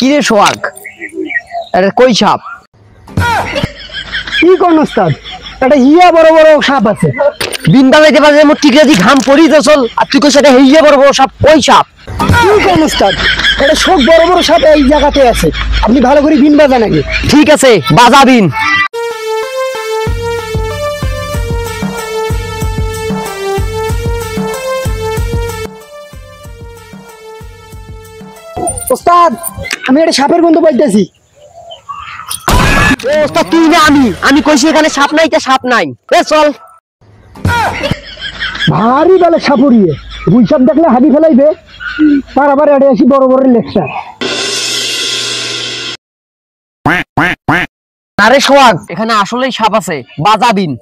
কিরে সোহাগ, আরে কই সাপ? কি কোন ওস্তাদ, একটা হিয়া বড় বড় সাপ আছে। বিন্দা যাইতে পারে মোর ঠিক আছে ঘাম পড়ি তো চল, আর তুই কইছ এটা হিয়া বড় বড় সাপ, কই সাপ? কি কোন ওস্তাদ, একটা শোক বড় বড় সাপ এই জায়গাতে আছে। আপনি ভালো করে বিন বাজা নাকি? ঠিক আছে বাজা বিন। ওস্তাদ, আমি একটা সাপের গন্ধ পাইতেছি। এ ওস্তাদ তুই না আমি কইছি এখানে সাপ নাই, তা সাপ নাই। এ চল। ভারী বেলা সাপুরিয়ে দুই সাপ দেখলে হাবি ফেলাইবে। পারাবার এড়ে আসি বড় বড় লেকচার। আরে সোহাগ, এখানে আসলেই সাপ আছে, বাজা বিন।